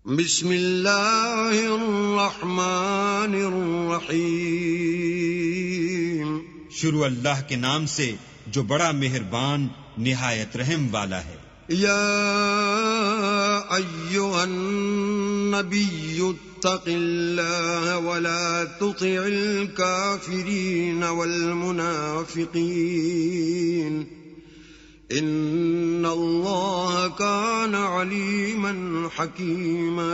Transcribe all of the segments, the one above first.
بسم اللہ الرحمن الرحیم، شروع اللہ کے نام سے جو بڑا مہربان نہایت رحم والا ہے۔ یا ایھا النبی اتق اللہ ولا تطع الکافرین والمنافقین ان اللہ کان علیما حکیما۔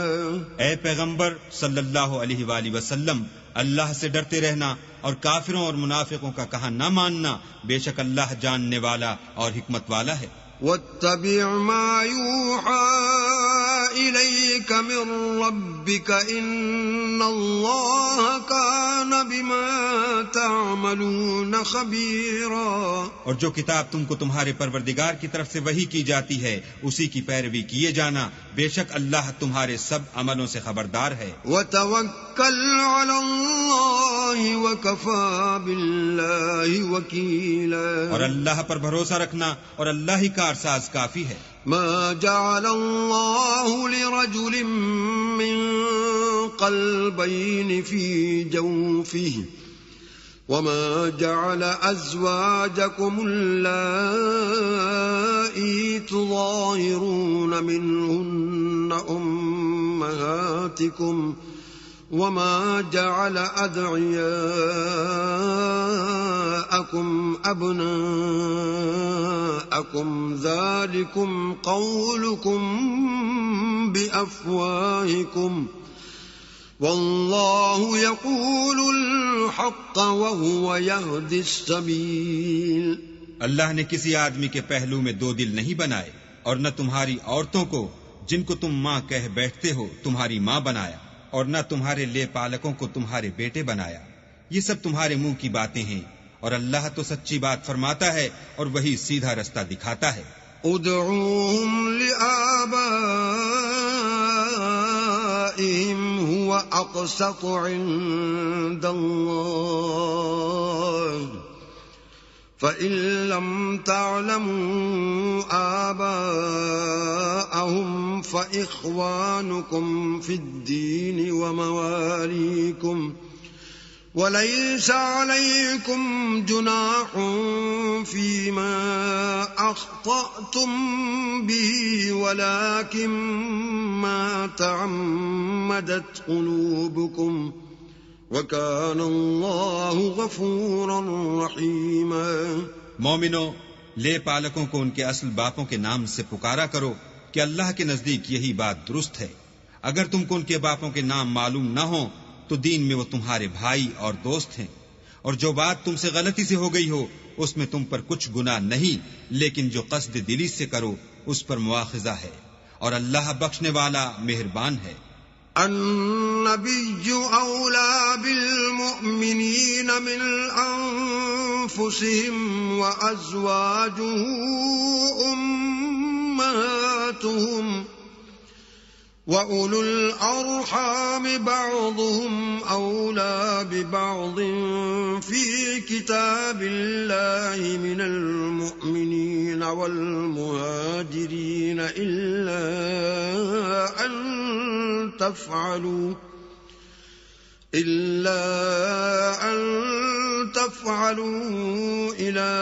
اے پیغمبر صلی اللہ علیہ وآلہ وسلم، اللہ سے ڈرتے رہنا اور کافروں اور منافقوں کا کہا نہ ماننا، بے شک اللہ جاننے والا اور حکمت والا ہے۔ واتبع ما يوحى إليك من ربك إن الله كان بما تعملون خبيرا۔ اور جو کتاب تم کو تمہارے پروردگار کی طرف سے وحی کی جاتی ہے اسی کی پیروی کیے جانا، بے شک اللہ تمہارے سب عملوں سے خبردار ہے۔ وتوکل علی اللہ وکفى باللہ وکیلا۔ اور اللہ پر بھروسہ رکھنا اور اللہ ہی کارساز کافی ہے۔ ما جعل اللہ لرجل من قلبین فی جوفہ وما جعل ازواجکم اللائی تظاہرون منہن امہاتکم وما جعل ادعیاءکم ابناءکم ذالکم قولکم بافواہکم واللہ یقول الحق وہو یہدی السبیل۔ اللہ نے کسی آدمی کے پہلو میں دو دل نہیں بنائے، اور نہ تمہاری عورتوں کو جن کو تم ماں کہہ بیٹھتے ہو تمہاری ماں بنایا، اور نہ تمہارے لے پالکوں کو تمہارے بیٹے بنایا۔ یہ سب تمہارے منہ کی باتیں ہیں، اور اللہ تو سچی بات فرماتا ہے اور وہی سیدھا رستہ دکھاتا ہے۔ ادعوهم لآبائهم هو اقسط عند الله فإن لم تعلموا آباءهم فإخوانكم في الدين ومواليكم وليس عليكم جناح فيما أخطأتم به ولكن ما تعمدت قلوبكم وَكَانَ اللَّهُ غَفُورًا رَحِيمًا۔ مومنو، لے پالکوں کو ان کے اصل باپوں کے نام سے پکارا کرو کہ اللہ کے نزدیک یہی بات درست ہے۔ اگر تم کو ان کے باپوں کے نام معلوم نہ ہوں تو دین میں وہ تمہارے بھائی اور دوست ہیں، اور جو بات تم سے غلطی سے ہو گئی ہو اس میں تم پر کچھ گناہ نہیں، لیکن جو قصد دلی سے کرو اس پر مواخذہ ہے، اور اللہ بخشنے والا مہربان ہے۔ النبی اولا بالمؤمنین من انفسهم وازواجه امہاتهم وَأُولُو الْأَرْحَامِ بَعْضُهُمْ أَوْلَى بِبَعْضٍ فِي كِتَابِ اللَّهِ مِنَ الْمُؤْمِنِينَ وَالْمُهَاجِرِينَ إِلَّا أَن تَفْعَلُوا إِلَى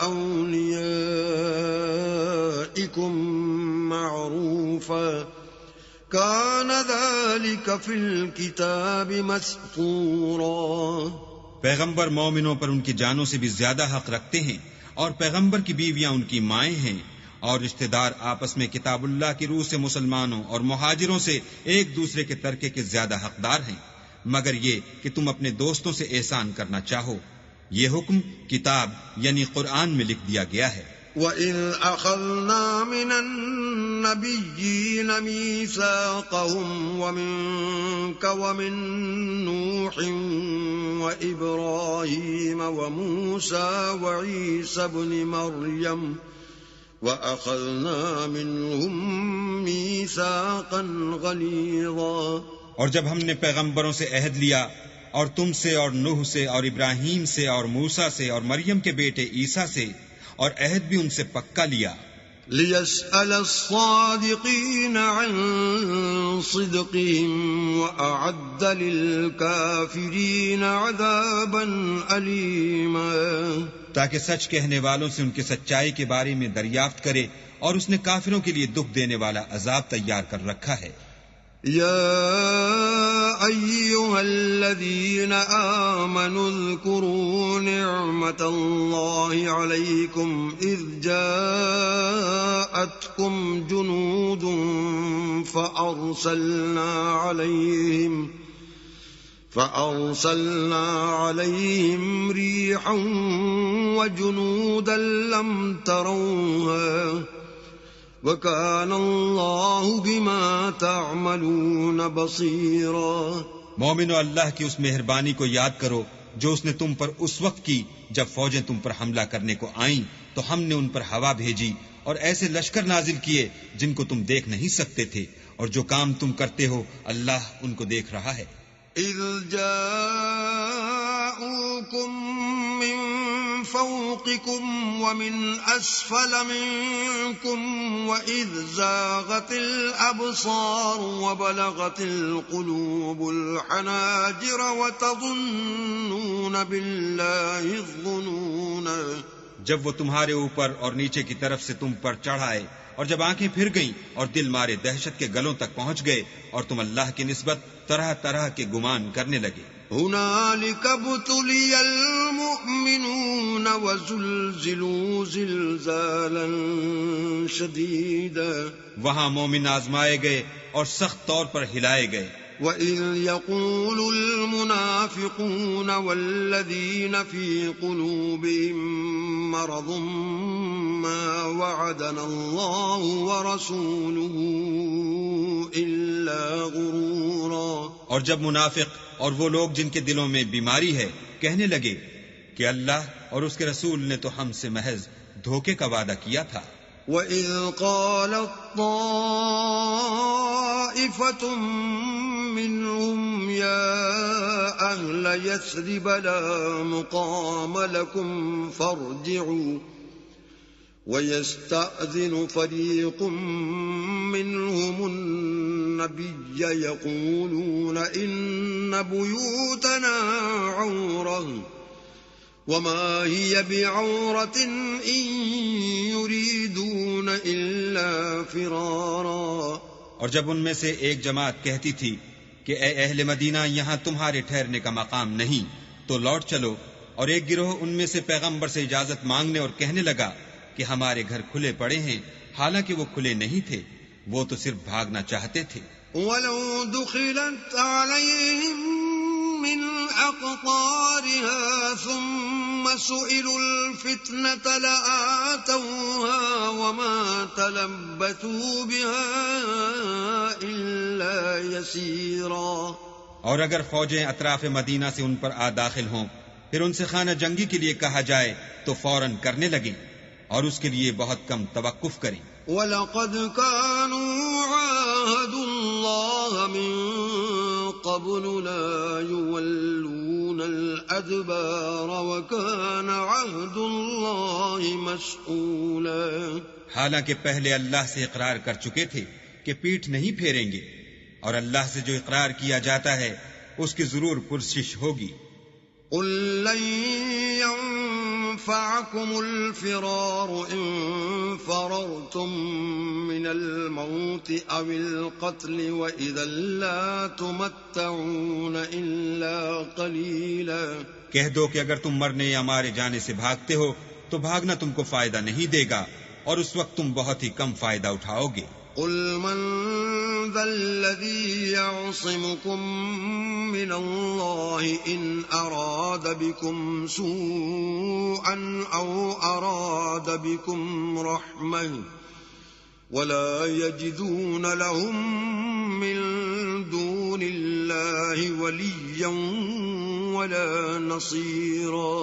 أَوْلِيَائِكُمْ مَعْرُوفًا كان ذلك في الكتاب مسطورا۔ پیغمبر مومنوں پر ان کی جانوں سے بھی زیادہ حق رکھتے ہیں، اور پیغمبر کی بیویاں ان کی مائیں ہیں، اور رشتہ دار آپس میں کتاب اللہ کی روح سے مسلمانوں اور مہاجروں سے ایک دوسرے کے ترکے کے زیادہ حقدار ہیں، مگر یہ کہ تم اپنے دوستوں سے احسان کرنا چاہو۔ یہ حکم کتاب یعنی قرآن میں لکھ دیا گیا ہے۔ وَإِذْ أَخَذْنَا مِنَ النَّبِيِّينَ مِيثَاقَهُمْ وَمِنكَ وَمِن نُوحٍ وَإِبْرَاهِيمَ وَمُوسَى وَعِيسَى ابْنِ مَرْيَمَ وَأَخَذْنَا مِنْهُم مِيثَاقًا غَلِيظًا۔ اور جب ہم نے پیغمبروں سے عہد لیا، اور تم سے اور نوح سے اور ابراہیم سے اور موسیٰ سے اور مریم کے بیٹے عیسیٰ سے، اور عہد بھی ان سے پکا لیا، ليسأل الصادقين عن صدقهم وأعد للكافرين عذابا أليما، تاکہ سچ کہنے والوں سے ان کی سچائی کے بارے میں دریافت کرے، اور اس نے کافروں کے لیے دکھ دینے والا عذاب تیار کر رکھا ہے۔ يا أيها الذين آمنوا اذكروا نعمة الله عليكم إذ جاءتكم جنود فأرسلنا عليهم ريحا وجنودا لم تروها وَكَانَ اللَّهُ بِمَا تَعْمَلُونَ بَصِيرًا۔ مومنو، اللہ کی اس مہربانی کو یاد کرو جو اس نے تم پر اس وقت کی جب فوجیں تم پر حملہ کرنے کو آئیں تو ہم نے ان پر ہوا بھیجی اور ایسے لشکر نازل کیے جن کو تم دیکھ نہیں سکتے تھے، اور جو کام تم کرتے ہو اللہ ان کو دیکھ رہا ہے۔ اذ جاءوكم من فوقكم ومن أسفل منكم وإذ زاغت الأبصار وبلغت القلوب الحناجر وتظنون بالله الظنون، جب وہ تمہارے اوپر اور نیچے کی طرف سے تم پر چڑھ آئے اور جب آنکھیں پھر گئیں اور دل مارے دہشت کے گلوں تک پہنچ گئے اور تم اللہ کی نسبت طرح طرح کے گمان کرنے لگے۔ هنالك ابتلي المؤمنون وزلزلوا زلزالا شديدا، وہاں مومن آزمائے گئے اور سخت طور پر ہلائے گئے۔ وَإِذْ يَقُولُ الْمُنَافِقُونَ وَالَّذِينَ فِي قُلُوبِهِم مَّرَضٌ مَّا وَعَدَنَا اللَّهُ وَرَسُولُهُ إِلَّا غُرُورًا، اور جب منافق اور وہ لوگ جن کے دلوں میں بیماری ہے کہنے لگے کہ اللہ اور اس کے رسول نے تو ہم سے محض دھوکے کا وعدہ کیا تھا۔ وَإِذْ قَالَتْ طَائِفَةٌ مِّنْهُمْ يَا أَهْلَ يَثْرِبَ لَا مُقَامَ لَكُمْ فَارْجِعُوا وَيَسْتَأْذِنُ فَرِيقٌ مِّنْهُمُ النَّبِيَّ يَقُولُونَ إِنَّ بُيُوتَنَا عَوْرَةٌ وَمَا هِيَ بِعَوْرَةٍ إِن يُرِيدُونَ إِلَّا فِرَارًا، اور جب ان میں سے ایک جماعت کہتی تھی کہ اے اہل مدینہ، یہاں تمہارے ٹھہرنے کا مقام نہیں تو لوٹ چلو، اور ایک گروہ ان میں سے پیغمبر سے اجازت مانگنے اور کہنے لگا کہ ہمارے گھر کھلے پڑے ہیں، حالانکہ وہ کھلے نہیں تھے، وہ تو صرف بھاگنا چاہتے تھے۔ وَلَوْ دُخِلَتْ عَلَيْهِمْ مِنْ أَقْطَارِهَا ثُمَّ سُئِلُوا الْفِتْنَةَ لَآتَوْهَا وَمَا تَلَبَّثُوا بِهَا إِلَّا يَسِيرًا، اور اگر فوجیں اطراف مدینہ سے ان پر آ داخل ہوں پھر ان سے خانہ جنگی کے لیے کہا جائے تو فوراً کرنے لگیں اور اس کے لیے بہت کم توقف کریں۔ وَلَقَدْ كَانُوا عَاهَدُوا اللَّهَ مِن قَبْلُ لَا يُوَلُّونَ الْأَدْبَارَ وَكَانَ عَهْدُ اللَّهِ مَسْئُولًا، حالانکہ پہلے اللہ سے اقرار کر چکے تھے کہ پیٹھ نہیں پھیریں گے، اور اللہ سے جو اقرار کیا جاتا ہے اس کی ضرور پرسش ہوگی۔ قُل لَّن يَنفَعَكُمُ الْفِرَارُ إِن فَرَرْتُم مِّنَ الْمَوْتِ أَوِ الْقَتْلِ وَإِذًا لَّا تُمَتَّعُونَ إِلَّا قَلِيلًا، کہہ دو کہ اگر تم مرنے یا مارے جانے سے بھاگتے ہو تو بھاگنا تم کو فائدہ نہیں دے گا، اور اس وقت تم بہت ہی کم فائدہ اٹھاؤ گے۔ قُلْ مَنْ ذَا الَّذِي يَعْصِمُكُم مِّنَ اللَّهِ إِنْ أَرَادَ بِكُمْ سُوءًا أَوْ أَرَادَ بِكُمْ رَحْمَةً وَلَا يَجِدُونَ لَهُم مِّن دُونِ اللَّهِ وَلِيًّا وَلَا نَصِيرًا،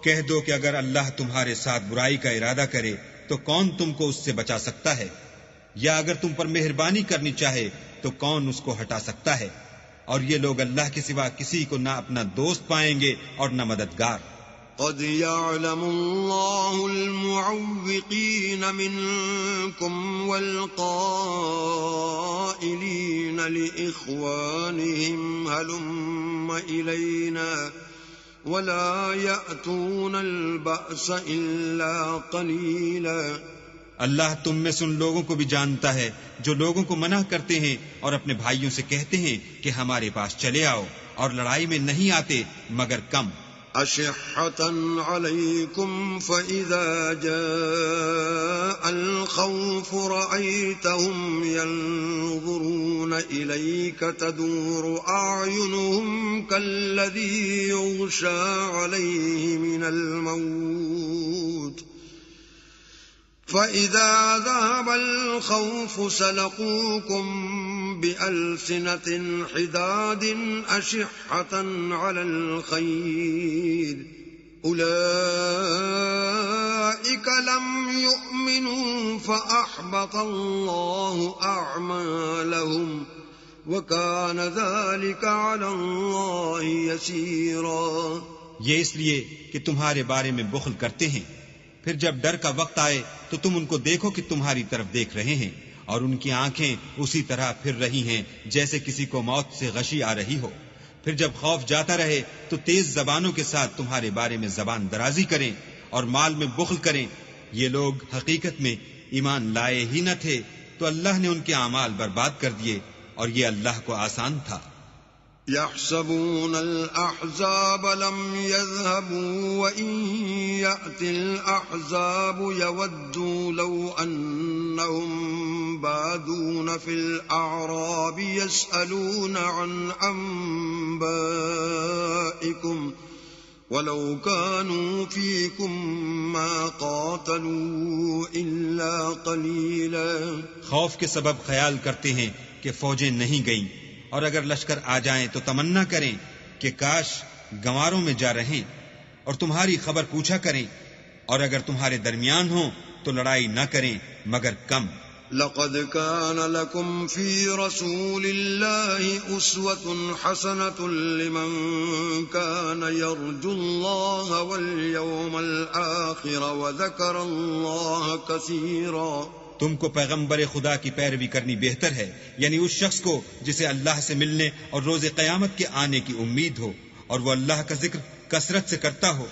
کہہ دو کہ اگر اللہ تمہارے ساتھ برائی کا ارادہ کرے تو کون تم کو اس سے بچا سکتا ہے، یا اگر تم پر مہربانی کرنی چاہے تو کون اس کو ہٹا سکتا ہے، اور یہ لوگ اللہ کے سوا کسی کو نہ اپنا دوست پائیں گے اور نہ مددگار۔ قد يعلم الله المعوقين منكم والقائلين لإخوانهم هلم إلينا ولا يأتون البأس إلا قليلا. اللہ تم میں سے ان لوگوں کو بھی جانتا ہے جو لوگوں کو منع کرتے ہیں اور اپنے بھائیوں سے کہتے ہیں کہ ہمارے پاس چلے آؤ، اور لڑائی میں نہیں آتے مگر کم. أشحة عليكم فإذا جاء الخوف رأيتهم ينظرون إليك تدور أعينهم كالذي يغشى عليه من الموت فإذا ذهب الخوف سلقوكم بألسنة حداد أشحة على الخير أولئك لم يؤمنوا فأحبط الله أعمالهم وكان ذلك على الله يسيرا. یہ اس لیے کہ تمہارے بارے میں بخل کرتے ہیں، پھر جب ڈر کا وقت آئے تو تم ان کو دیکھو کہ تمہاری طرف دیکھ رہے ہیں، اور ان کی آنکھیں اسی طرح پھر رہی ہیں جیسے کسی کو موت سے غشی آ رہی ہو. پھر جب خوف جاتا رہے تو تیز زبانوں کے ساتھ تمہارے بارے میں زبان درازی کریں اور مال میں بخل کریں. یہ لوگ حقیقت میں ایمان لائے ہی نہ تھے، تو اللہ نے ان کے اعمال برباد کر دیے، اور یہ اللہ کو آسان تھا. يحسبون الأحزاب لم يذهبوا وإن يأتي الأحزاب يودوا لو أنهم بادون في الأعراب يسألون عن أنبائكم ولو كانوا فيكم ما قاتلوا إلا قليلا. خوف کے سبب خیال کرتے ہیں کہ فوجیں نہیں گئیں، اور اگر لشکر آ جائیں تو تمنا کریں کہ کاش گنواروں میں جا رہیں اور تمہاری خبر پوچھا کریں، اور اگر تمہارے درمیان ہوں تو لڑائی نہ کریں مگر کم. لقد كان لكم في رسول الله أسوة حسنة لمن كان يرجو الله واليوم الآخر وذكر الله كثيرا. تم کو پیغمبر خدا کی پیروی کرنی بہتر ہے، یعنی اس شخص کو جسے اللہ سے ملنے اور روز قیامت کے آنے کی امید ہو، اور وہ اللہ کا ذکر کثرت سے کرتا ہو.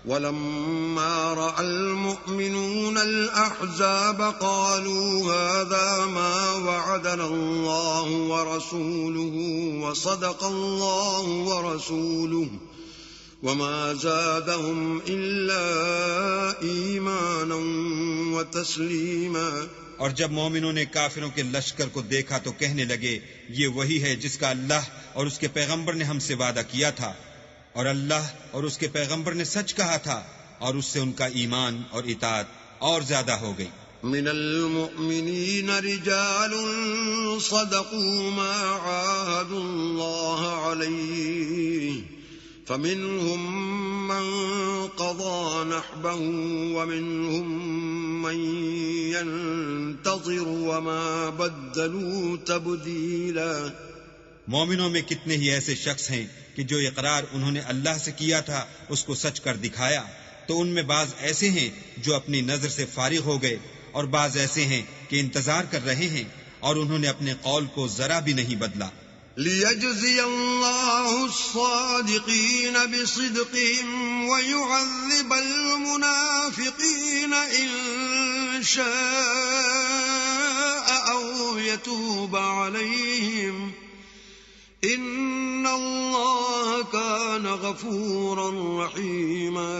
وَلَمَّا رَأَى الْمُؤْمِنُونَ الْأَحْزَابَ قَالُوا هَذَا مَا وَعَدَنَا اللَّهُ وَرَسُولُهُ وَصَدَقَ اللَّهُ وَرَسُولُهُ وَمَا زَادَهُمْ إِلَّا إِيمَانًا وَتَسْلِيمًا. اور جب مومنوں نے کافروں کے لشکر کو دیکھا تو کہنے لگے یہ وہی ہے جس کا اللہ اور اس کے پیغمبر نے ہم سے وعدہ کیا تھا، اور اللہ اور اس کے پیغمبر نے سچ کہا تھا، اور اس سے ان کا ایمان اور اطاعت اور زیادہ ہو گئی. من المؤمنین رجال صدقوا ما عاهدوا الله عليه فمنهم من قضى نحبه ومنهم من ينتظر وما بدلوا تبديلا. مومنوں میں کتنے ہی ایسے شخص ہیں کہ جو اقرار انہوں نے اللہ سے کیا تھا اس کو سچ کر دکھایا، تو ان میں بعض ایسے ہیں جو اپنی نظر سے فارغ ہو گئے، اور بعض ایسے ہیں کہ انتظار کر رہے ہیں، اور انہوں نے اپنے قول کو ذرا بھی نہیں بدلا. لِيَجْزِيَ اللَّهُ الصَّادِقِينَ بِصِدْقِهِمْ وَيُعَذِّبَ الْمُنَافِقِينَ إِن شَاءَ أَوْ يَتُوبَ عَلَيْهِمْ إِنَّ اللَّهَ كَانَ غَفُورًا رَحِيمًا.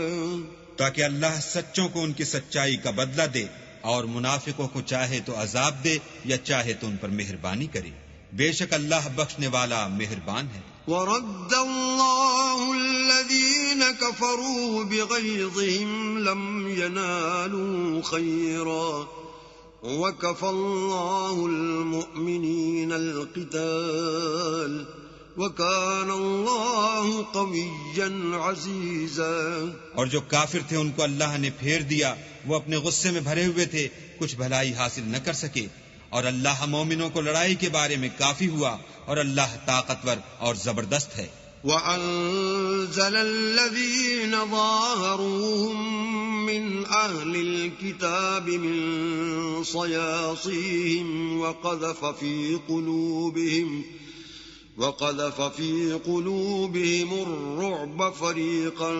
تاکہ اللہ سچوں کو ان کی سچائی کا بدلہ دے، اور منافقوں کو چاہے تو عذاب دے یا چاہے تو ان پر مہربانی کرے. بے شک اللہ بخشنے والا مہربان ہے. وَرَدَّ اللَّهُ الَّذِينَ كَفَرُوا بِغَيْظِهِمْ لَمْ يَنَالُوا خَيْرًا وَكَفَى اللَّهُ الْمُؤْمِنِينَ الْقِتَالَ وَكَانَ اللَّهُ قَوِيًّا عَزِيزًا. اور جو کافر تھے ان کو اللہ نے پھیر دیا، وہ اپنے غصے میں بھرے ہوئے تھے، کچھ بھلائی حاصل نہ کر سکے، اور اللہ مومنوں کو لڑائی کے بارے میں کافی ہوا، اور اللہ طاقتور اور زبردست ہے. وأنزل الذين ظاهروهم من أهل الكتاب من صياصيهم وقذف في قلوبهم الرعب فريقا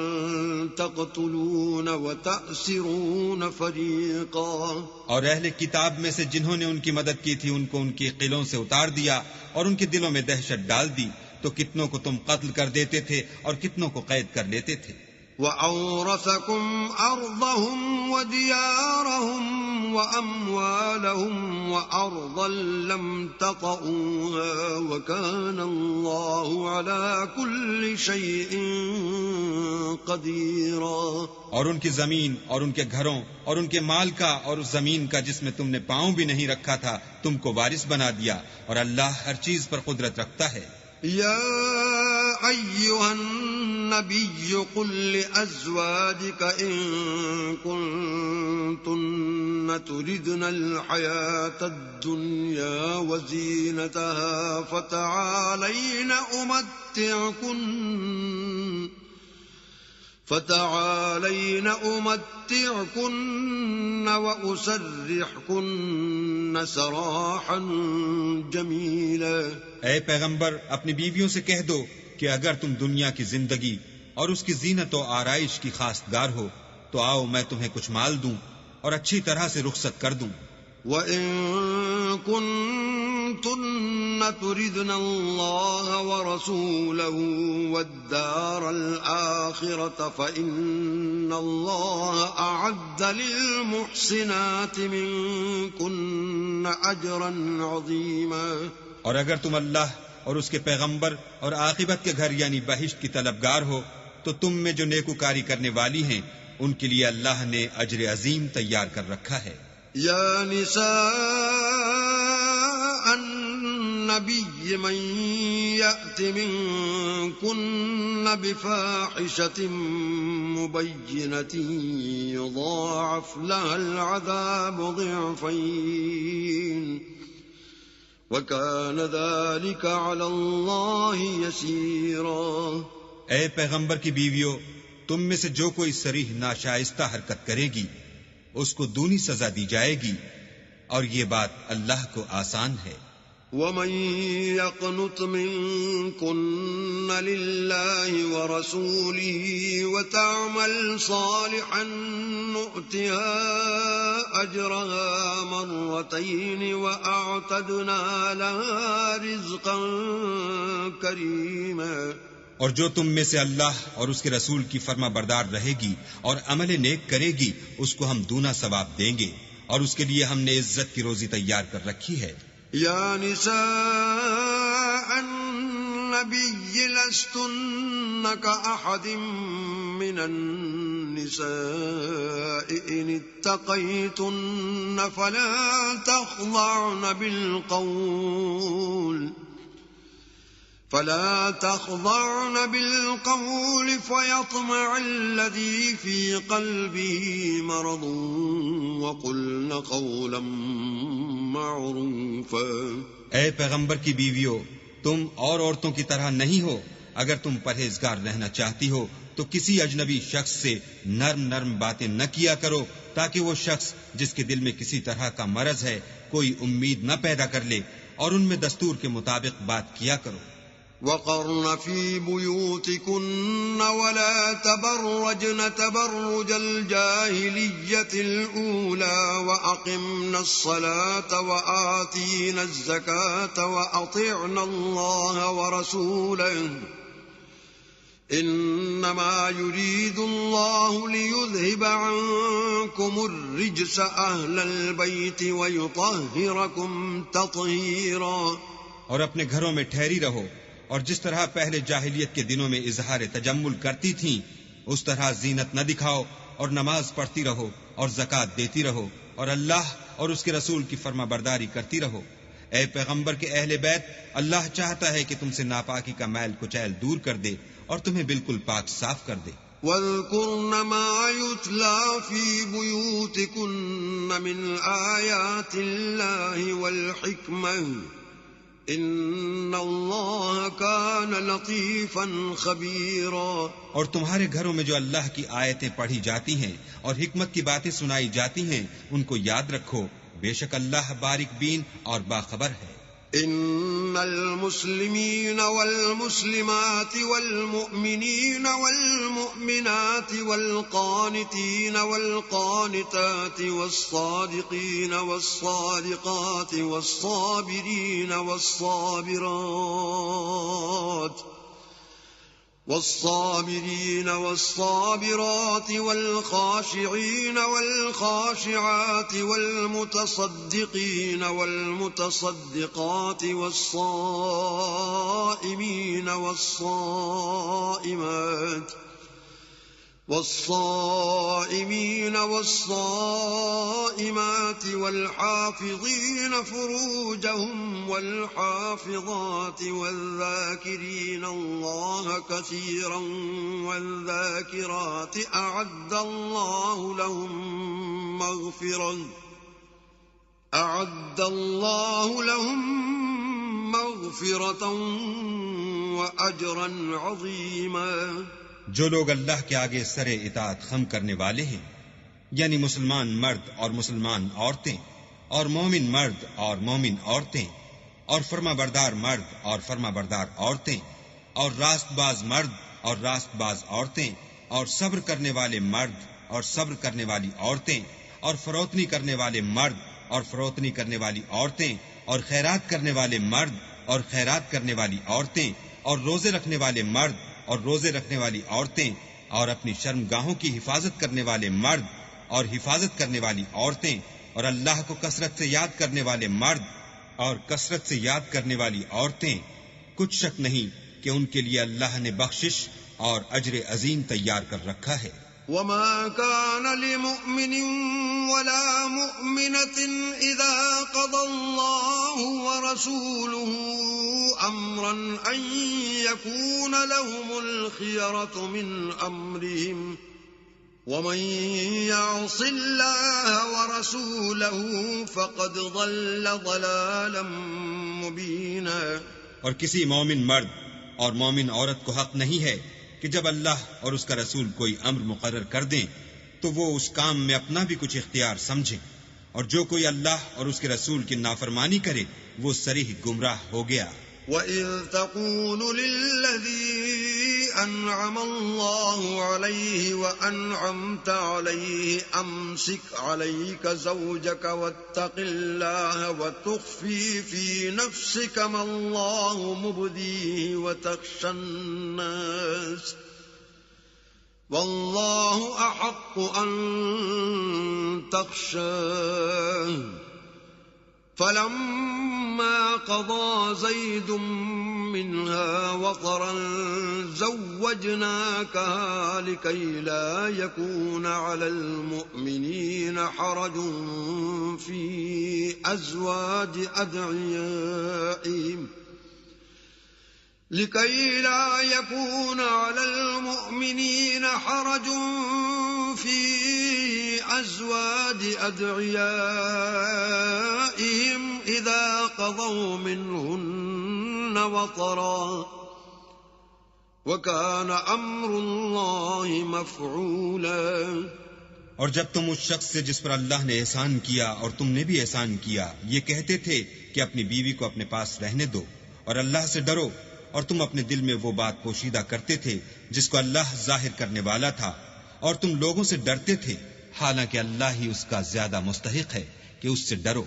تقتلون وتأسرون فريقا. اور اہل کتاب میں سے جنہوں نے ان کی مدد کی تھی ان کو ان کی قلعوں سے اتار دیا اور ان کے دلوں میں دہشت ڈال دی، تو کتنوں کو تم قتل کر دیتے تھے اور کتنوں کو قید کر لیتے تھے. وَأَوْرَثَكُمْ أَرْضَهُمْ وَدِيَارَهُمْ وَأَمْوَالَهُمْ وَأَرْضًا لَمْ تَطَئُوهَا وَكَانَ اللَّهُ عَلَى كُلِّ شَيْءٍ قَدِيرًا. اور ان کی زمین اور ان کے گھروں اور ان کے مال کا اور اس زمین کا جس میں تم نے پاؤں بھی نہیں رکھا تھا تم کو وارث بنا دیا، اور اللہ ہر چیز پر قدرت رکھتا ہے. يا أيها النبي قل لأزواجك إن كنتن تردن الحياة الدنيا وزينتها فتعالين أمتعكن وأسرحكن سراحا جميلا. اے پیغمبر اپنی بیویوں سے کہہ دو کہ اگر تم دنیا کی زندگی اور اس کی زینت و آرائش کی خواستگار ہو تو آؤ میں تمہیں کچھ مال دوں اور اچھی طرح سے رخصت کر دوں. وَإِن كُنتُنَّ تُرِدْنَ اللَّهَ وَرَسُولَهُ وَالدَّارَ الْآخِرَةَ فَإِنَّ اللَّهَ أَعَدَّ لِلْمُحْسِنَاتِ مِنكُنَّ أَجْرًا عَظِيمًا. اور اگر تم اللہ اور اس کے پیغمبر اور عاقبت کے گھر یعنی بہشت کی طلبگار ہو تو تم میں جو نیکوکاری کرنے والی ہیں ان کے لیے اللہ نے اجر عظیم تیار کر رکھا ہے. یا نساء النبی من یأت منکن بفاحشة مبینة یضاعف لها العذاب ضعفین وَكَانَ ذَلِكَ عَلَى اللَّهِ يَسِيرًا. اے پیغمبر کی بیویوں، تم میں سے جو کوئی صریح ناشائستہ حرکت کرے گی اس کو دونی سزا دی جائے گی، اور یہ بات اللہ کو آسان ہے. وَمَن يَقْنُتْ مِنكُنَّ لِلَّهِ وَرَسُولِهِ وَتَعْمَلْ صَالِحًا نُؤْتِهَا أَجْرَهَا مَرَّتَيْنِ وَأَعْتَدْنَا لَهَا رِزْقًا كَرِيمًا. اور جو تم میں سے اللہ اور اس کے رسول کی فرما بردار رہے گی اور عمل نیک کرے گی اس کو ہم دونا ثواب دیں گے، اور اس کے لیے ہم نے عزت کی روزی تیار کر رکھی ہے. یا نساء النبی لستن كأحد من النساء ان اتقیتن فلا تخضعن بالقول فيطمع الذي في قلبه مرض وقلن قولا معروفا. اے پیغمبر کی بیویوں، تم اور عورتوں کی طرح نہیں ہو. اگر تم پرہیزگار رہنا چاہتی ہو تو کسی اجنبی شخص سے نرم نرم باتیں نہ کیا کرو تاکہ وہ شخص جس کے دل میں کسی طرح کا مرض ہے کوئی امید نہ پیدا کر لے، اور ان میں دستور کے مطابق بات کیا کرو. وَقَرْنَ فِي بُيُوتِكُنَّ وَلَا تَبَرَّجْنَ تَبَرُّجَ الْجَاهِلِيَّةِ الْأُولَى وَأَقِمْنَ الصَّلَاةَ وَآتِينَ الزَّكَاةَ وَأَطِعْنَ اللَّهَ وَرَسُولَهُ إِنَّمَا يُرِيدُ اللَّهُ لِيُذْهِبَ عَنكُمُ الرِّجْسَ أَهْلَ الْبَيْتِ وَيُطَهِّرَكُمْ تَطْهِيرًا. اور اپنے گھروں میں ٹھہری رہو، اور جس طرح پہلے جاہلیت کے دنوں میں اظہار تجمل کرتی تھیں اس طرح زینت نہ دکھاؤ، اور نماز پڑھتی رہو اور زکوٰۃ دیتی رہو، اور اللہ اور اس کے رسول کی فرما برداری کرتی رہو. اے پیغمبر کے اہل بیت، اللہ چاہتا ہے کہ تم سے ناپاکی کا میل کچیل دور کر دے اور تمہیں بالکل پاک صاف کر دے. وَاذْكُرْنَ مَا يُتْلَى فِي بُيُوتِكُنَّ مِنْ آيَاتِ اللَّهِ وَالْحِكْمَةِ إن الله كان لطيفا خبيرا. اور تمہارے گھروں میں جو اللہ کی آیتیں پڑھی جاتی ہیں اور حکمت کی باتیں سنائی جاتی ہیں ان کو یاد رکھو، بے شک اللہ باریک بین اور باخبر ہے. إن المسلمين والمسلمات والمؤمنين والمؤمنات والقانتين والقانتات والصادقين والصادقات والصابرين والصابرات والخاشعين والخاشعات والمتصدقين والمتصدقات والصائمين والصائمات والحافظين فروجهم والحافظات والذاكرين الله كثيرا والذاكرات أعد الله لهم مغفرة وأجرا عظيما. جو لوگ اللہ کے آگے سر اطاعت خم کرنے والے ہیں، یعنی مسلمان مرد اور مسلمان عورتیں اور مومن مرد اور مومن عورتیں اور فرما بردار مرد اور فرما بردار عورتیں اور راست باز مرد اور راست باز عورتیں اور صبر کرنے والے مرد اور صبر کرنے والی عورتیں اور فروتنی کرنے والے مرد اور فروتنی کرنے والی عورتیں اور خیرات کرنے والے مرد اور خیرات کرنے والی عورتیں اور روزے رکھنے والے مرد اور روزے رکھنے والی عورتیں اور اپنی شرمگاہوں کی حفاظت کرنے والے مرد اور حفاظت کرنے والی عورتیں اور اللہ کو کثرت سے یاد کرنے والے مرد اور کثرت سے یاد کرنے والی عورتیں، کچھ شک نہیں کہ ان کے لیے اللہ نے بخشش اور اجر عظیم تیار کر رکھا ہے. وما كان لمؤمن ولا مؤمنة إذا قضى الله ورسوله أمرا أن يكون لهم الخيرة من أمرهم ومن يعص الله ورسوله فقد ضل ضلالا مبينا. اور کسی مومن مرد اور مومن عورت کو حق نہیں ہے کہ جب اللہ اور اس کا رسول کوئی امر مقرر کر دیں تو وہ اس کام میں اپنا بھی کچھ اختیار سمجھیں، اور جو کوئی اللہ اور اس کے رسول کی نافرمانی کرے وہ صریح گمراہ ہو گیا. وَإِذْ تَقُولُ لِلَّذِي أَنْعَمَ اللَّهُ عَلَيْهِ وَأَنْعَمْتَ عَلَيْهِ أَمْسِكْ عَلَيْكَ زَوْجَكَ وَاتَّقِ اللَّهَ وَتُخْفِي فِي نَفْسِكَ مَا اللَّهُ مُبْدِيهِ وَتَخْشَى النَّاسَ وَاللَّهُ أَحَقُّ أَن تَخْشَاهُ فَلَمَّا قَضَى زَيْدٌ مِّنْهَا وَطَرًا زَوَّجْنَاكَهَا لِكَيْ لَا يَكُونَ عَلَى الْمُؤْمِنِينَ حَرَجٌ فِي أَزْوَاجِ أَدْعِيَائِهِمْ لكي لا يكون على المؤمنين حرج في أزواج أدعيائهم إذا قضوا منهن وطرا وكان أمر الله مفعولا. اور جب تم اس شخص سے جس پر اللہ نے احسان کیا اور تم نے بھی احسان کیا یہ کہتے تھے کہ اپنی بیوی کو اپنے پاس رہنے دو اور اللہ سے ڈرو، اور تم اپنے دل میں وہ بات پوشیدہ کرتے تھے جس کو اللہ ظاہر کرنے والا تھا، اور تم لوگوں سے ڈرتے تھے، حالانکہ اللہ ہی اس کا زیادہ مستحق ہے کہ اس سے ڈرو.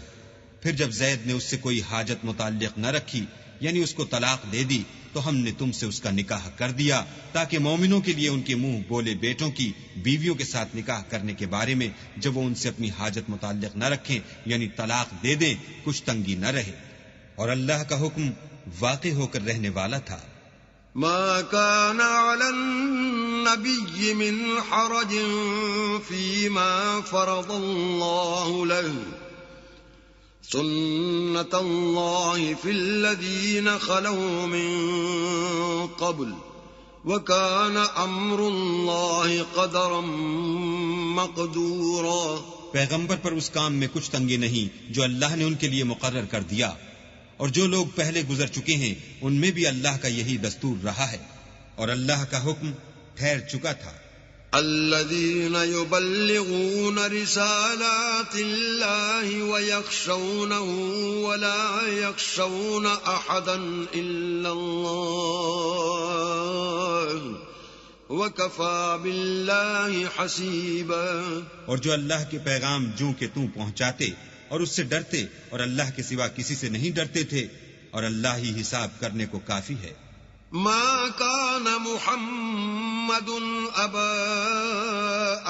پھر جب زید نے اس سے کوئی حاجت متعلق نہ رکھی، یعنی اس کو طلاق دے دی، تو ہم نے تم سے اس کا نکاح کر دیا تاکہ مومنوں کے لیے ان کے منہ بولے بیٹوں کی بیویوں کے ساتھ نکاح کرنے کے بارے میں جب وہ ان سے اپنی حاجت متعلق نہ رکھیں یعنی طلاق دے دیں کچھ تنگی نہ رہے، اور اللہ کا حکم واقع ہو کر رہنے والا تھا. ما كان على النبي من حرج فيما فرض الله له سنة الله في الذين خلوا من قبل وكان أمر الله قدرا مقدورا. پیغمبر پر اس کام میں کچھ تنگی نہیں جو اللہ نے ان کے لیے مقرر کر دیا، اور جو لوگ پہلے گزر چکے ہیں ان میں بھی اللہ کا یہی دستور رہا ہے، اور اللہ کا حکم ٹھہر چکا تھا۔ الذين يبلغون رسالات الله ويخشونه ولا يخشون أحدا إلا الله وكفى بالله حسيبا۔ اور جو اللہ کے پیغام جوں کہ توں پہنچاتے اور اس سے ڈرتے اور اللہ کے سوا کسی سے نہیں ڈرتے تھے، اور اللہ ہی حساب کرنے کو کافی ہے۔ ما كان محمد أبا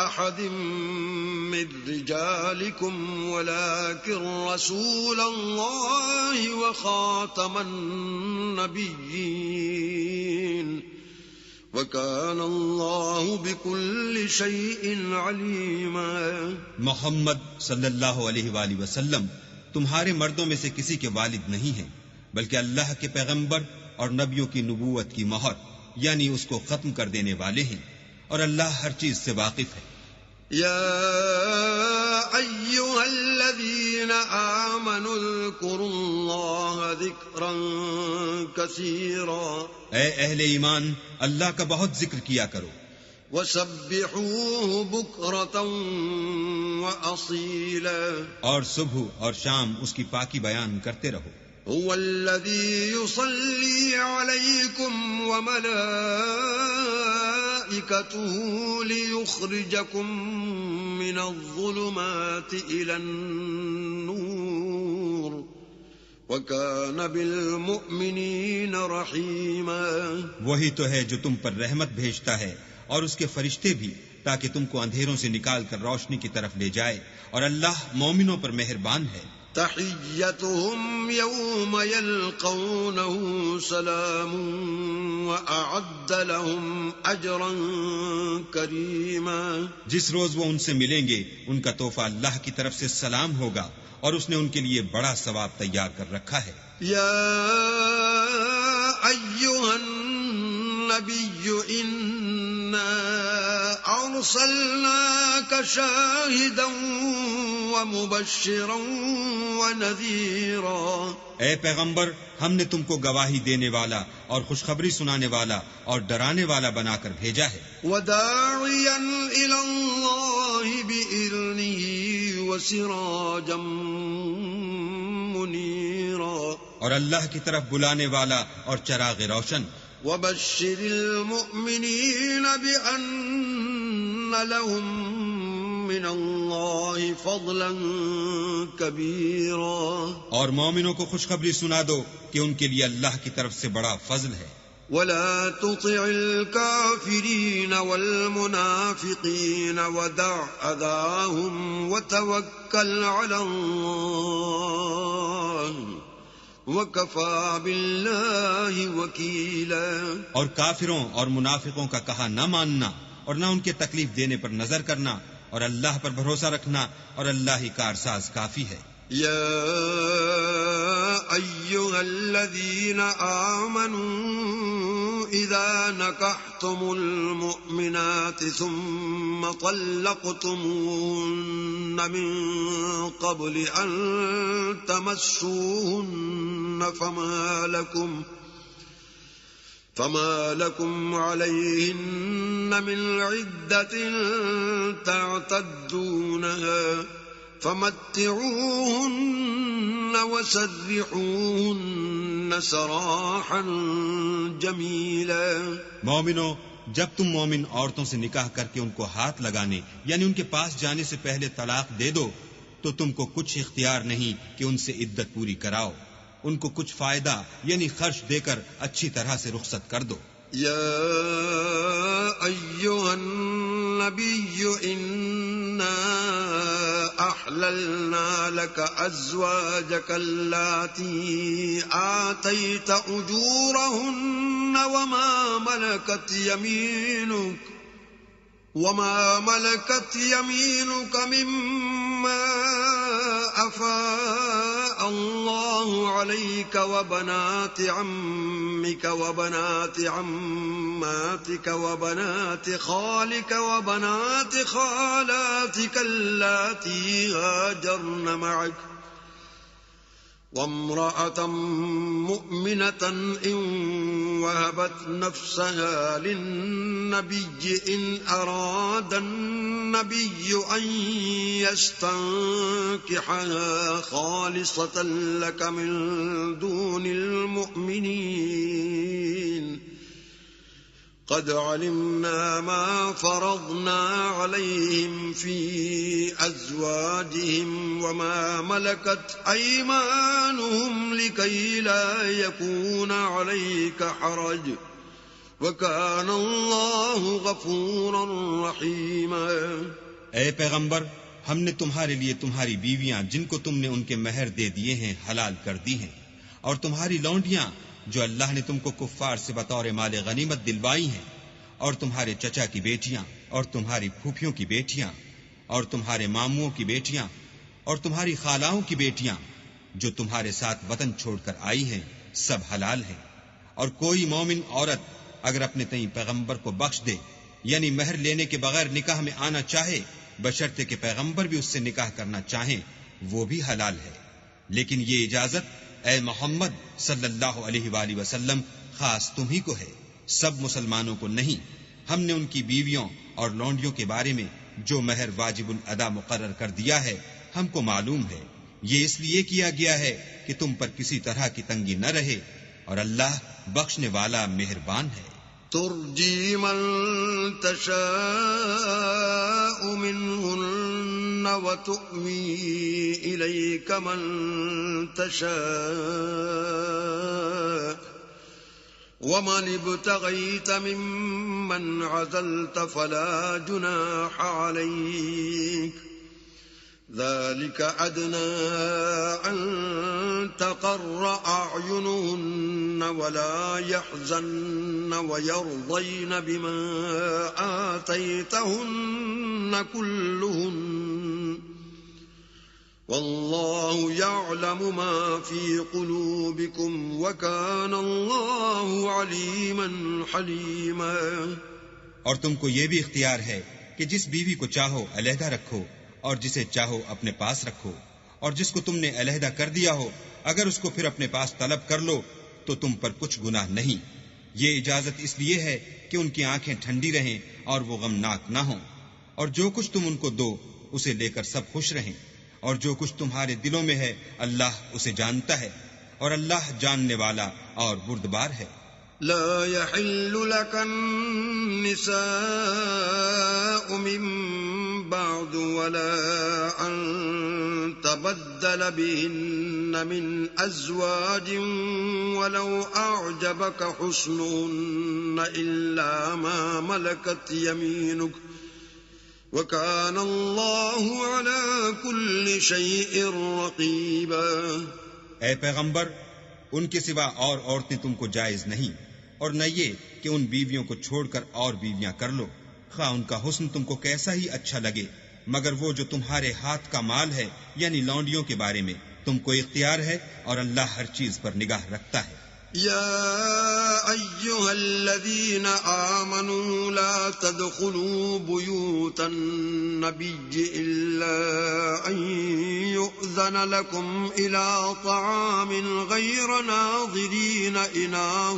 أحد من رجالكم ولكن رسول الله وخاتم النبيين وكان الله بكل شيء عليما۔ محمد صلی اللہ علیہ وآلہ وسلم تمہارے مردوں میں سے کسی کے والد نہیں ہیں، بلکہ اللہ کے پیغمبر اور نبیوں کی نبوت کی مہر یعنی اس کو ختم کر دینے والے ہیں، اور اللہ ہر چیز سے واقف ہے۔ يا أيها الذين آمنوا اذكروا الله ذكرا كثيرا، اے اہل ایمان اللہ کا بہت ذکر کیا کرو، وسبحوه بكرة وأصيلا، اور صبح اور شام اس کی پاکی بیان کرتے رہو۔ هو الذي يصلي عليكم وملائكته ليخرجكم من الظلمات إلى النور وكان بالمؤمنين رحيما۔ وہی تو ہے جو تم پر رحمت بھیجتا ہے اور اس کے فرشتے بھی، تاکہ تم کو اندھیروں سے نکال کر روشنی کی طرف لے جائے، اور اللہ مومنوں پر مہربان ہے۔ تحيتهم يوم يلقونه سلام وأعد لهم أجرا كريما۔ جس روز وہ ان سے ملیں گے ان کا تحفہ اللہ کی طرف سے سلام ہوگا، اور اس نے ان کے لیے بڑا ثواب تیار کر رکھا ہے۔ يا أيها النبي إنا أرسلناك شاهدا ومبشرا ونذيرا۔ اے پیغمبر ہم نے تم کو گواہی دینے والا اور خوشخبری سنانے والا اور ڈرانے والا بنا کر بھیجا ہے۔ وداعيا إلى الله بإذنه وسراجا منيرا، اور اللہ کی طرف بلانے والا اور چراغ روشن۔ وبشر المؤمنين بأن لهم من الله فضلا كبيرا، اور مومنوں کو خوشخبری سنا دو کہ ان کے لیے اللہ کی طرف سے بڑا فضل ہے۔ ولا تطع الكافرين والمنافقين ودع أذاهم وتوكل على الله وَكَفَى بِاللَّهِ وَكِيلًا۔ اور کافروں اور منافقوں کا کہا نہ ماننا اور نہ ان کے تکلیف دینے پر نظر کرنا، اور اللہ پر بھروسہ رکھنا، اور اللہ ہی کارساز کافی ہے۔ يا أيها الذين آمنوا إذا نكحتم المؤمنات ثم طلقتموهن من قبل أن تمسوهن فما لكم عليهن من عدة تعتدونها فمتعوهن وسرحوهن سراحا جميلا۔ مومنو، جب تم مومن عورتوں سے نکاح کر کے ان کو ہاتھ لگانے یعنی ان کے پاس جانے سے پہلے طلاق دے دو تو تم کو کچھ اختیار نہیں کہ ان سے عدت پوری کراؤ، ان کو کچھ فائدہ یعنی خرچ دے کر اچھی طرح سے رخصت کر دو۔ يا أيها النبي إنا أحللنا لك أزواجك اللاتي آتيت أجورهن وما ملكت يمينك مما أفاء الله عليك وبنات عمك وبنات عماتك وبنات خالك وبنات خالاتك اللاتي هاجرن معك وامرأة مؤمنة إن وهبت نفسها للنبي إن أراد النبي أن يستنكحها خالصة لك من دون المؤمنين قد علمنا ما فرضنا عليهم في أزواجهم وما ملكت أيمانهم لكي لا يكون عليك حرج وكان الله غفورا رحيما. اے پیغمبر، ہم نے تمہارے لیے تمہاری بیویاں جن کو تم نے ان کے مہر دے دیے ہیں حلال کر دی ہیں، اور تمہاری لونڈیاں جو اللہ نے تم کو کفار سے بطور مال غنیمت دلوائی ہیں، اور تمہارے چچا کی بیٹیاں، اور تمہاری پھوپھیوں کی بیٹیاں، اور تمہارے ماموں کی بیٹیاں، اور تمہاری خالاؤں کی بیٹیاں جو تمہارے ساتھ وطن چھوڑ کر آئی ہیں، سب حلال ہیں. اور کوئی مومن عورت اگر اپنے تئیں پیغمبر کو بخش دے، یعنی مہر لینے کے بغیر نکاح میں آنا چاہے، بشرطے کہ پیغمبر بھی اس سے نکاح کرنا چاہیں، وہ بھی حلال ہے. لیکن یہ اجازت اے محمد صلی اللہ علیہ وآلہ وسلم خاص تم ہی کو ہے، سب مسلمانوں کو نہیں. ہم نے ان کی بیویوں اور لونڈیوں کے بارے میں جو مہر واجب الادا مقرر کر دیا ہے ہم کو معلوم ہے. یہ اس لیے کیا گیا ہے کہ تم پر کسی طرح کی تنگی نہ رہے، اور اللہ بخشنے والا مہربان ہے. ترجی من تشاء منهن وتؤوي إليك من تشاء ومن ابتغيت ممن عزلت فلا جناح عليك ذلك أدنى أن تقر أعينهن ولا يحزن ويرضين بما آتيتهن كلهن والله يعلم ما في قلوبكم وكان الله عليما حليما. اور تم کو یہ بھی اختیار ہے کہ جس بیوی کو چاہو علیحدہ رکھو اور جسے چاہو اپنے پاس رکھو، اور جس کو تم نے علیحدہ کر دیا ہو اگر اس کو پھر اپنے پاس طلب کر لو تو تم پر کچھ گناہ نہیں. یہ اجازت اس لیے ہے کہ ان کی آنکھیں ٹھنڈی رہیں اور وہ غمناک نہ ہوں، اور جو کچھ تم ان کو دو اسے لے کر سب خوش رہیں، اور جو کچھ تمہارے دلوں میں ہے اللہ اسے جانتا ہے، اور اللہ جاننے والا اور بردبار ہے. لا يحل لك النساء من بعد ولا أن تبدل بهن من أزواج ولو أعجبك حسنهن إلا ما ملكت يمينك وكان الله على كل شيء رقيبا. اے پیغمبر، ان کے سوا اور عورتیں تم کو جائز نہیں، اور نہ یہ کہ ان بیویوں کو چھوڑ کر اور بیویاں کر لو، خواہ ان کا حسن تم کو کیسا ہی اچھا لگے، مگر وہ جو تمہارے ہاتھ کا مال ہے یعنی لونڈیوں کے بارے میں تم کو اختیار ہے، اور اللہ ہر چیز پر نگاہ رکھتا ہے. يا أيها الذين آمنوا لا تدخلوا بيوت النبي إلا أن يؤذن لكم إلى طعام غير ناظرين إناه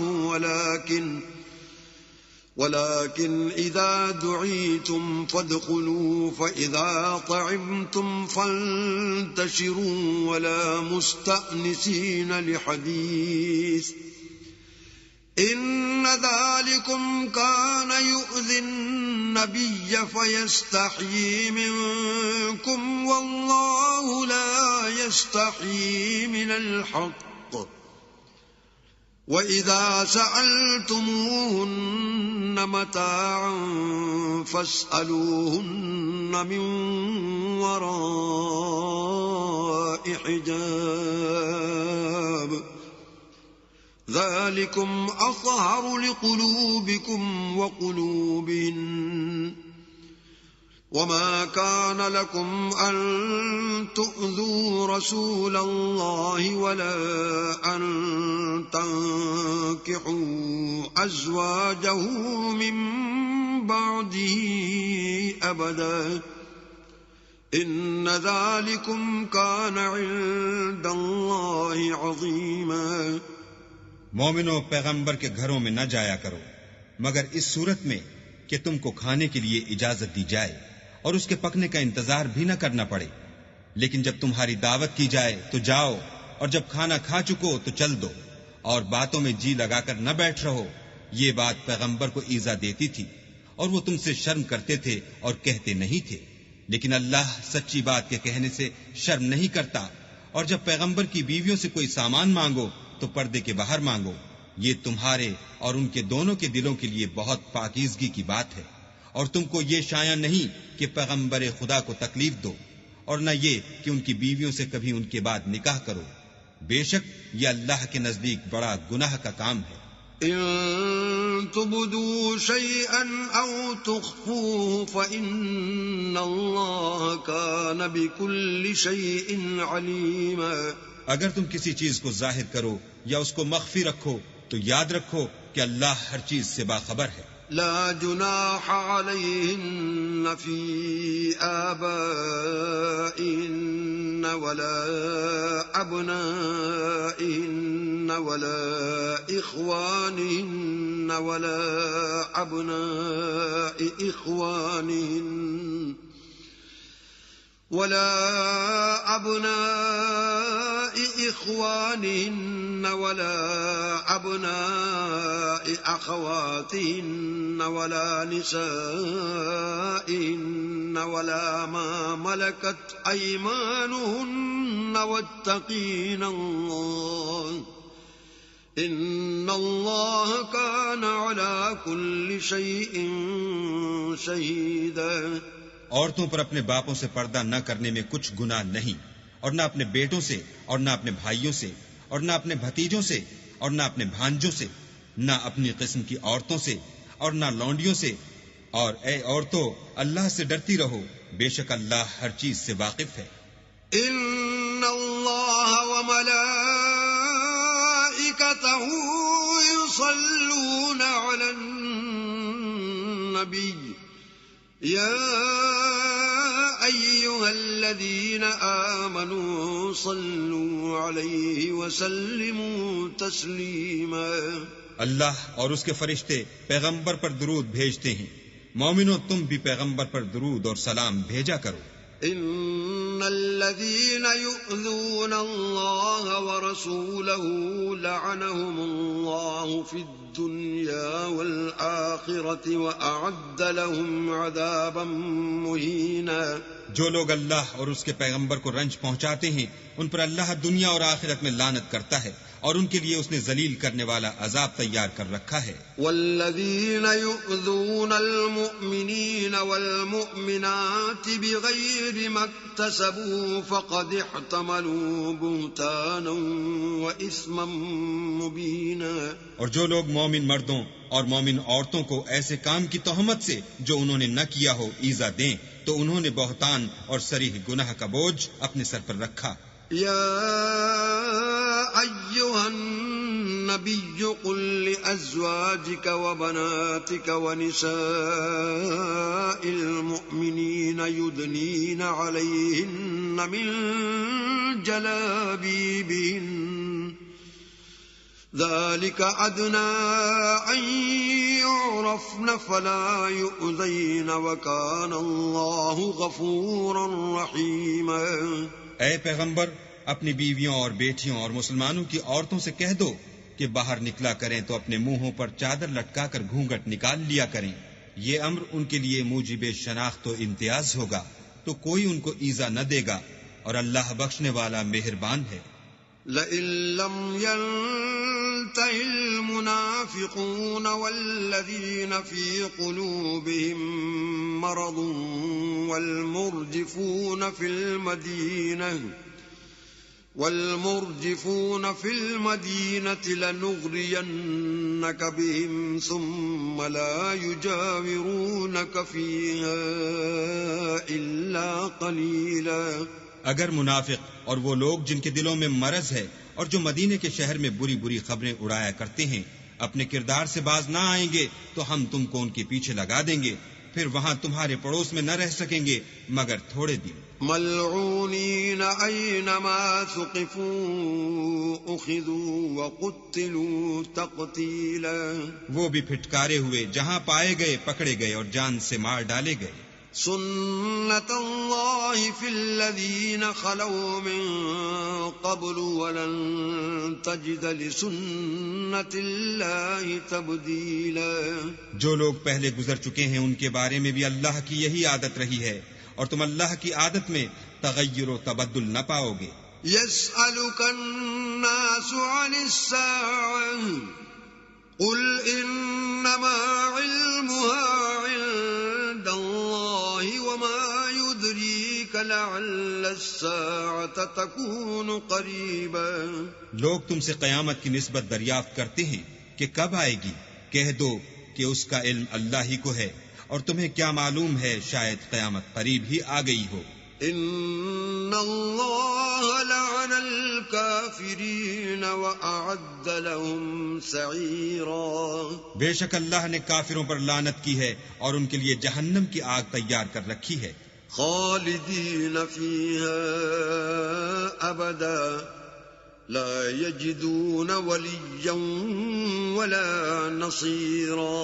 ولكن إذا دعيتم فادخلوا فإذا طعمتم فانتشروا ولا مستأنسين لحديث إن ذلكم كان يؤذي النبي فيستحيي منكم والله لا يستحيي من الحق وَإِذَا سَأَلْتُمُوهُنَّ مَتَاعًا فَاسْأَلُوهُنَّ مِنْ وَرَاءِ حِجَابٍ ذَلِكُمْ أَطْهَرُ لِقُلُوبِكُمْ وَقُلُوبِهِنَّ وما كان لكم أن تؤذوا رسول الله ولا أن تنكحوا أزواجه من بعده أبدا إن ذلكم كان عند الله عظيما. مومنوں، پیغمبر کے گھروں میں نہ جایا کرو مگر اس صورت میں کہ تم کو کھانے کے لیے اجازت دی جائے اور اس کے پکنے کا انتظار بھی نہ کرنا پڑے، لیکن جب تمہاری دعوت کی جائے تو جاؤ، اور جب کھانا کھا چکو تو چل دو، اور باتوں میں جی لگا کر نہ بیٹھ رہو. یہ بات پیغمبر کو ایذا دیتی تھی اور وہ تم سے شرم کرتے تھے اور کہتے نہیں تھے، لیکن اللہ سچی بات کے کہنے سے شرم نہیں کرتا. اور جب پیغمبر کی بیویوں سے کوئی سامان مانگو تو پردے کے باہر مانگو، یہ تمہارے اور ان کے دونوں کے دلوں کے لیے بہت پاکیزگی کی بات ہے. اور تم کو یہ شایع نہیں کہ پیغمبر خدا کو تکلیف دو، اور نہ یہ کہ ان کی بیویوں سے کبھی ان کے بعد نکاح کرو، بے شک یہ اللہ کے نزدیک بڑا گناہ کا کام ہے. إن تبدوا شيئا أو تخفوه فإن الله كان بكل شيء عليما. اگر تم کسی چیز کو ظاہر کرو یا اس کو مخفی رکھو تو یاد رکھو کہ اللہ ہر چیز سے باخبر ہے. لا جناح عليهن في آبائهن ولا أبنائهن ولا إخوانهن ولا أبناء إخوانهن ولا أبناء أخواتهن ولا نسائهن ولا ما ملكت أيمانهن واتقين الله إن الله كان على كل شيء شهيدا. عورتوں پر اپنے باپوں سے پردہ نہ کرنے میں کچھ گناہ نہیں، اور نہ اپنے بیٹوں سے، اور نہ اپنے بھائیوں سے، اور نہ اپنے بھتیجوں سے، اور نہ اپنے بھانجوں سے، نہ اپنی قسم کی عورتوں سے، اور نہ لونڈیوں سے. اور اے عورتوں، اللہ سے ڈرتی رہو، بے شک اللہ ہر چیز سے واقف ہے. ان اللہ وملائکتہ یصلون علی النبی يا أيها الذين آمنوا صلوا عليه وسلموا تسليما. اللہ اور اس کے فرشتے پیغمبر پر درود بھیجتے ہیں. مومنو، تم بھی پیغمبر پر درود اور سلام بھیجا کرو. ان الذين يؤذون الله ورسوله لعنهم الله في الدنيا والآخرة وأعد لهم عذابا مهينا. جو لوگ اللہ اور اس کے پیغمبر کو رنج پہنچاتے ہیں ان پر اللہ دنیا اور آخرت میں لعنت کرتا ہے، اور ان کے لیے اس نے ذلیل کرنے والا عذاب تیار کر رکھا ہے. والذین یؤذون المؤمنین والمؤمنات بغیر ما اکتسبوا فقد احتملوا بہتانا واثما مبینا. اور جو لوگ مومن مردوں اور مومن عورتوں کو ایسے کام کی تہمت سے جو انہوں نے نہ کیا ہو ایذا دیں تو انہوں نے بہتان اور صریح گناہ کا بوجھ اپنے سر پر رکھا. یا ایھا النبی قل لأزواجک وبناتک ونساء المؤمنین یدنین علیہن من جلابیبہن ذلك أدنى أن يعرفن فلا يؤذين وكان الله غفورا رحيما. اے پیغمبر، اپنی بیویوں اور بیٹیوں اور مسلمانوں کی عورتوں سے کہہ دو کہ باہر نکلا کریں تو اپنے منہوں پر چادر لٹکا کر گھونگھٹ نکال لیا کریں. یہ امر ان کے لیے موجب شناخت و امتیاز ہوگا تو کوئی ان کو ایذا نہ دے گا، اور اللہ بخشنے والا مہربان ہے. لئن لم ينته المنافقون والذين في قلوبهم مرض والمرجفون في المدينة لنغرينك بهم ثم لا يجاورونك فيها إلا قليلا. اگر منافق اور وہ لوگ جن کے دلوں میں مرض ہے اور جو مدینے کے شہر میں بری بری خبریں اڑایا کرتے ہیں اپنے کردار سے باز نہ آئیں گے تو ہم تم کو ان کے پیچھے لگا دیں گے، پھر وہاں تمہارے پڑوس میں نہ رہ سکیں گے مگر تھوڑے دن. ملعونین اینما ثقفوا اخذوا وقتلوا تقتیلا. وہ بھی پھٹکارے ہوئے، جہاں پائے گئے پکڑے گئے اور جان سے مار ڈالے گئے. سنت اللہ فی الذین خلوا من قبل ولن تجد لسنت اللہ تبدیلا. جو لوگ پہلے گزر چکے ہیں ان کے بارے میں بھی اللہ کی یہی عادت رہی ہے، اور تم اللہ کی عادت میں تغیر و تبدل نہ پاؤ گے. یسألک الناس عن الساعة قل انما علمها عند الله وما يدريك لعل الساعة تكون قريبا. لوگ تم سے قیامت کی نسبت دریافت کرتے ہیں کہ کب آئے گی. کہہ دو کہ اس کا علم اللہ ہی کو ہے، اور تمہیں کیا معلوم ہے شاید قیامت قریب ہی آ گئی ہو. ان اللہ لعن الکافرین واعد لهم سعیرا. بے شک اللہ نے کافروں پر لعنت کی ہے اور ان کے لیے جہنم کی آگ تیار کر رکھی ہے. خالدین فیہا ابدا لا یجدون ولیا ولا نصیرا.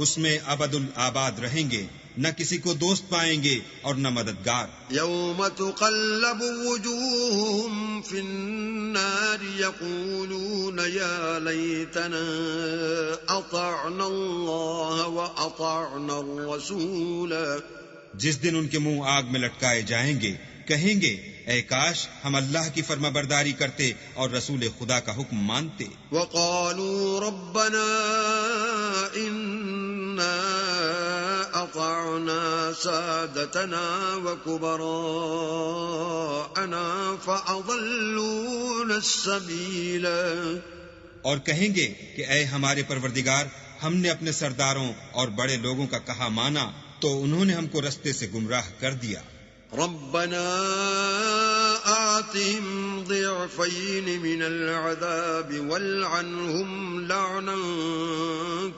اس میں ابد الآباد رہیں گے، نہ کسی کو دوست پائیں گے اور نہ مددگار. یوم تقلب وجوہہم فی النار یقولون یا لیتنا اطعنا اللہ واطعنا الرسول. جس دن ان کے منہ آگ میں لٹکائے جائیں گے، کہیں گے اے کاش ہم اللہ کی فرما برداری کرتے اور رسول خدا کا حکم مانتے. وقالوا ربنا اننا اطعنا سادتنا وكبراءنا فاضلونا السبيل. اور کہیں گے کہ اے ہمارے پروردگار، ہم نے اپنے سرداروں اور بڑے لوگوں کا کہا مانا تو انہوں نے ہم کو رستے سے گمراہ کر دیا. ربنا آتهم ضعفين من العذاب والعنهم لعنا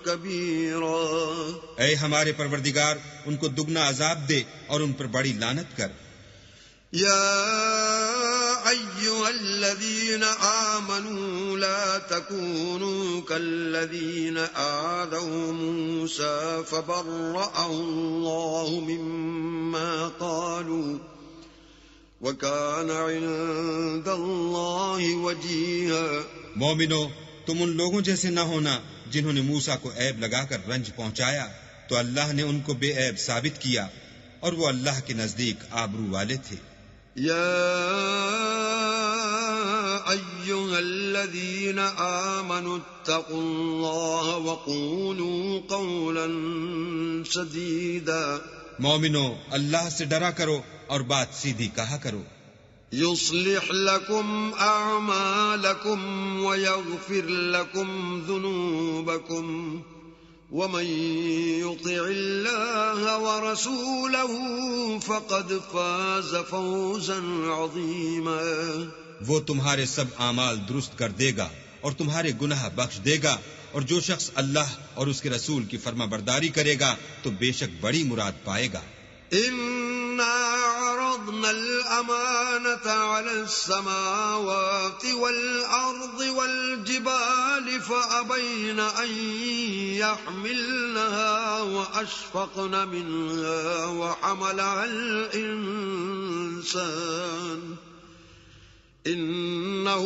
كبيرا. اے ہمارے پروردگار، ان کو دگنا عذاب دے اور ان پر بڑی لعنت کر. يا أيها الذين آمنوا لا تكونوا كالذين آذوا موسى فبرأه الله مما قالوا وكان عند الله وجيها. مومنو، تم ان لوگوں جیسے نہ ہونا جنہوں نے موسیٰ کو عیب لگا کر رنج پہنچایا، تو اللہ نے ان کو بے عیب ثابت کیا اور وہ اللہ کے نزدیک آبرو والے تھے. يا أيها الذين آمنوا اتقوا الله وقولوا قولا سديدا. مومنو، اللہ سے ڈرا کرو اور بات سیدھی کہا کرو. يصلح لكم أعمالكم ويغفر لكم ذنوبكم ومن يطع الله ورسوله فقد فاز فوزا عظيما. وہ تمہارے سب اعمال درست کر دے گا اور تمہارے گناہ بخش دے گا، اور جو شخص اللہ اور اس کے رسول کی فرما برداری کرے گا تو بے شک بڑی مراد پائے گا. إنا عرضنا الأمانة على السماوات والأرض والجبال فأبين أن يحملنها وأشفقن منها وحملها الإنسان إنه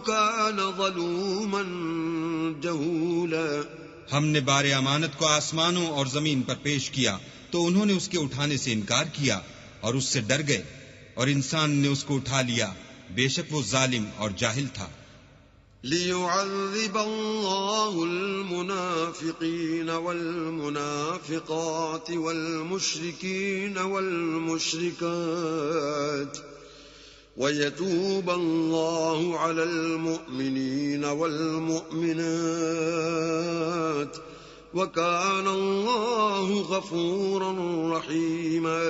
كان ظلوما جهولا. ہم نے بار امانت کو آسمانوں اور زمین پر پیش کیا تو انہوں نے اس کے اٹھانے سے انکار کیا اور اس سے ڈر گئے، اور انسان نے اس کو اٹھا لیا، بے شک وہ ظالم اور جاہل تھا. ليعذب الله المنافقين والمنافقات والمشركين والمشركات ويتوب الله على المؤمنين والمؤمنات وكان الله غفورا رحيما.